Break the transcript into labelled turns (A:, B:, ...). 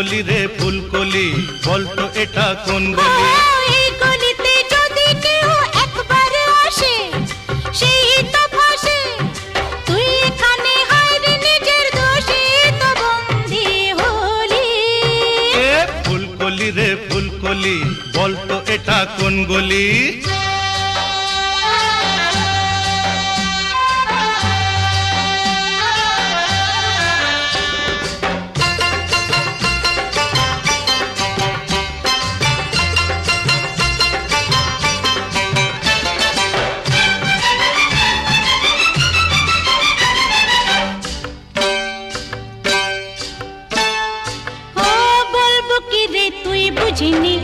A: ফুলকলি রে ফুলকলি, বলতো এটা কোন গলি?
B: এই গলিতে যদি কেউ একবার আসে সেই তো ফাঁসে। তুই এখানে হায়রে নিজের দোষে তো বন্দী হলি।
A: এ ফুলকলি রে ফুলকলি, বলতো এটা কোন গলি?
B: ও বলবো কি রে তুই বুঝিনি